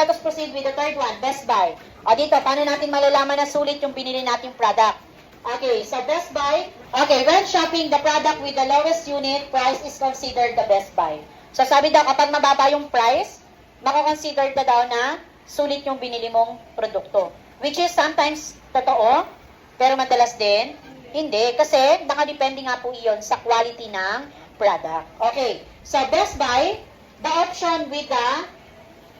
let us proceed with the third one, best buy. O dito, paano natin malalaman na sulit yung binili nating product? Okay, so best buy. Okay, when shopping, the product with the lowest unit price is considered the best buy. So sabi daw, kapag mababa yung price, makakonsider na daw na sulit yung binili mong produkto. Which is sometimes totoo, pero madalas din, hindi. Kasi nakadepende nga po iyon sa quality ng product. Okay, so best buy, the option with the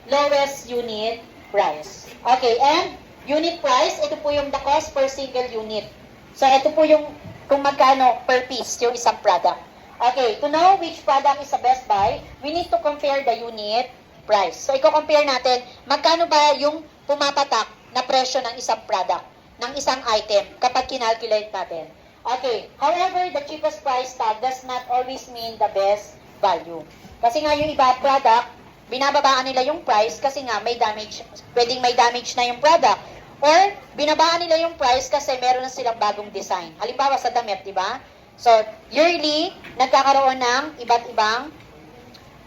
lowest unit price. Okay, and unit price, ito po yung the cost per single unit. So, ito po yung kung magkano per piece yung isang product. Okay, to know which product is the best buy, we need to compare the unit price. So, i-compare natin, magkano ba yung pumapatak na presyo ng isang product, ng isang item, kapag kinalculate natin. Okay, however, the cheapest price tag does not always mean the best value. Kasi nga yung iba product, binababaan nila yung price kasi nga may damage, pwedeng may damage na yung product. Or, binabaan nila yung price kasi meron na silang bagong design. Halimbawa sa damit, di ba? So, yearly, nagkakaroon ng iba't ibang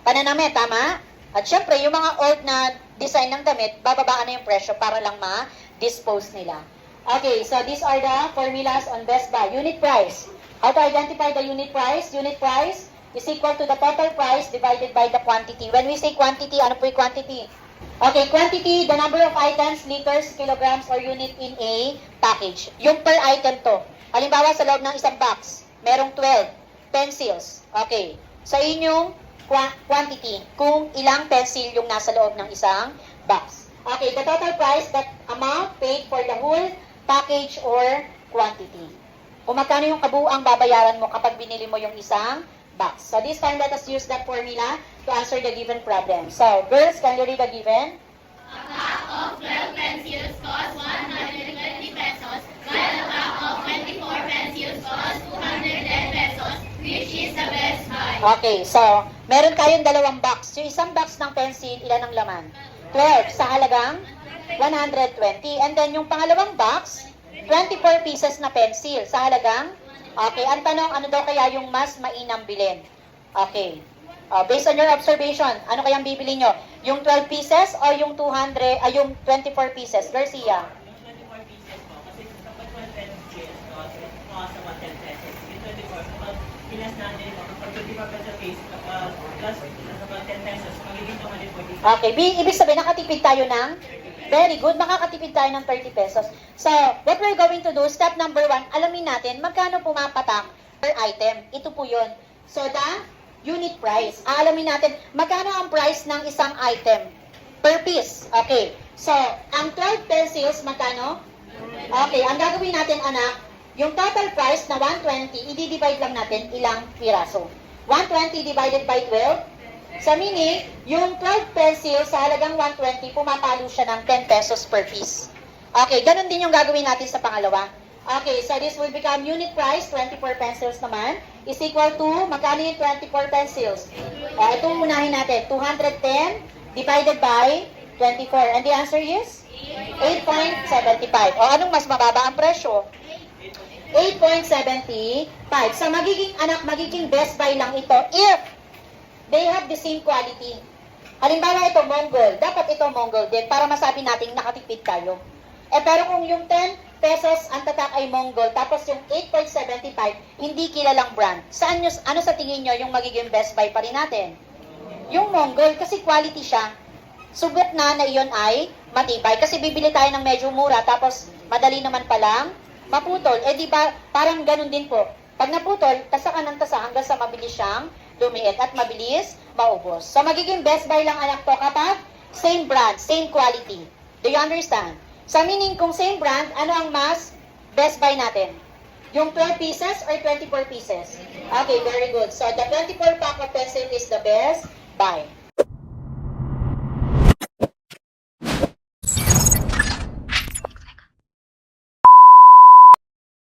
pananamit, tama? At syempre, yung mga old na design ng damit, bababaan na yung presyo para lang ma-dispose nila. Okay, so these are the formulas on best buy. Unit price. How to identify the unit price? Unit price is equal to the total price divided by the quantity. When we say quantity, ano po yung quantity? Okay, quantity, the number of items, liters, kilograms, or unit in a package. Yung per item to. Halimbawa, sa loob ng isang box, merong 12 pencils. Okay, sa inyong quantity, kung ilang pencil yung nasa loob ng isang box. Okay, the total price, that amount paid for the whole package or quantity. Kung magkano yung kabuuang babayaran mo kapag binili mo yung isang box. So this time, let us use that formula to answer the given problem. So, girls, can you read the given? A pack of 12 pencils costs 120 pesos, while a pack of 24 pencils costs 210 pesos. Which is the best buy? Okay, so, meron tayong dalawang box. Yung isang box ng pencil, ilan ang laman? 12 sa halagang 120. And then, yung pangalawang box, 24 pieces na pencil sa halagang. Okay, ang tanong, ano daw kaya yung mas mainam bilhin? Okay. Based on your observation, ano kayang bibili nyo? Yung 12 pieces o yung 24 pieces? Garcia? Yung 24 pieces po, kasi kapag 12 pesos cost about 10 pesos. Yung 24, kapag pinas natin ito, kapag 24 pesos case, kapag plus about 10 pesos, magiging 240. Okay, ibig sabihin, nakatipid tayo ng? Very good, makakatipid tayo ng 30 pesos. So, what we're going to do, step number 1, alamin natin magkano pumapatak per item. Ito po yun. So, the unit price. Alamin natin magkano ang price ng isang item per piece. Okay. So, ang 12 pencils, magkano? Okay, ang gagawin natin, anak, yung total price na 120, i-divide lang natin ilang piraso. 120 divided by 12. Sa meaning, yung 12 pencils sa halagang 120, pumapalo siya ng 10 pesos per piece. Okay, ganun din yung gagawin natin sa pangalawa. Okay, so this will become unit price, 24 pencils naman, is equal to, magkano yung 24 pencils? Ito unahin natin, 210 divided by 24. And the answer is? 8.75. O anong mas mababa ang presyo? 8.75. So magiging best buy lang ito if they have the same quality. Halimbawa ito, Mongol. Dapat ito Mongol din para masabi natin nakatipid tayo. Pero kung yung 10 pesos ang tatak ay Mongol, tapos yung 8.75, hindi kilalang brand. Ano sa tingin nyo yung magiging best buy pa rin natin? Yung Mongol, kasi quality siya. Sugot na iyon ay matibay. Kasi bibili tayo ng medyo mura, tapos madali naman palang maputol. Di ba, parang ganun din po. Pag naputol, tasa ka ng tasa hanggang sa mabilis siyang lumiit at mabilis maubos. So, magiging best buy lang anak to kapag same brand, same quality. Do you understand? Sa meaning, kung same brand, ano ang mas best buy natin? Yung 12 pieces or 24 pieces? Okay, very good. So, the 24 pack of pencil is the best buy.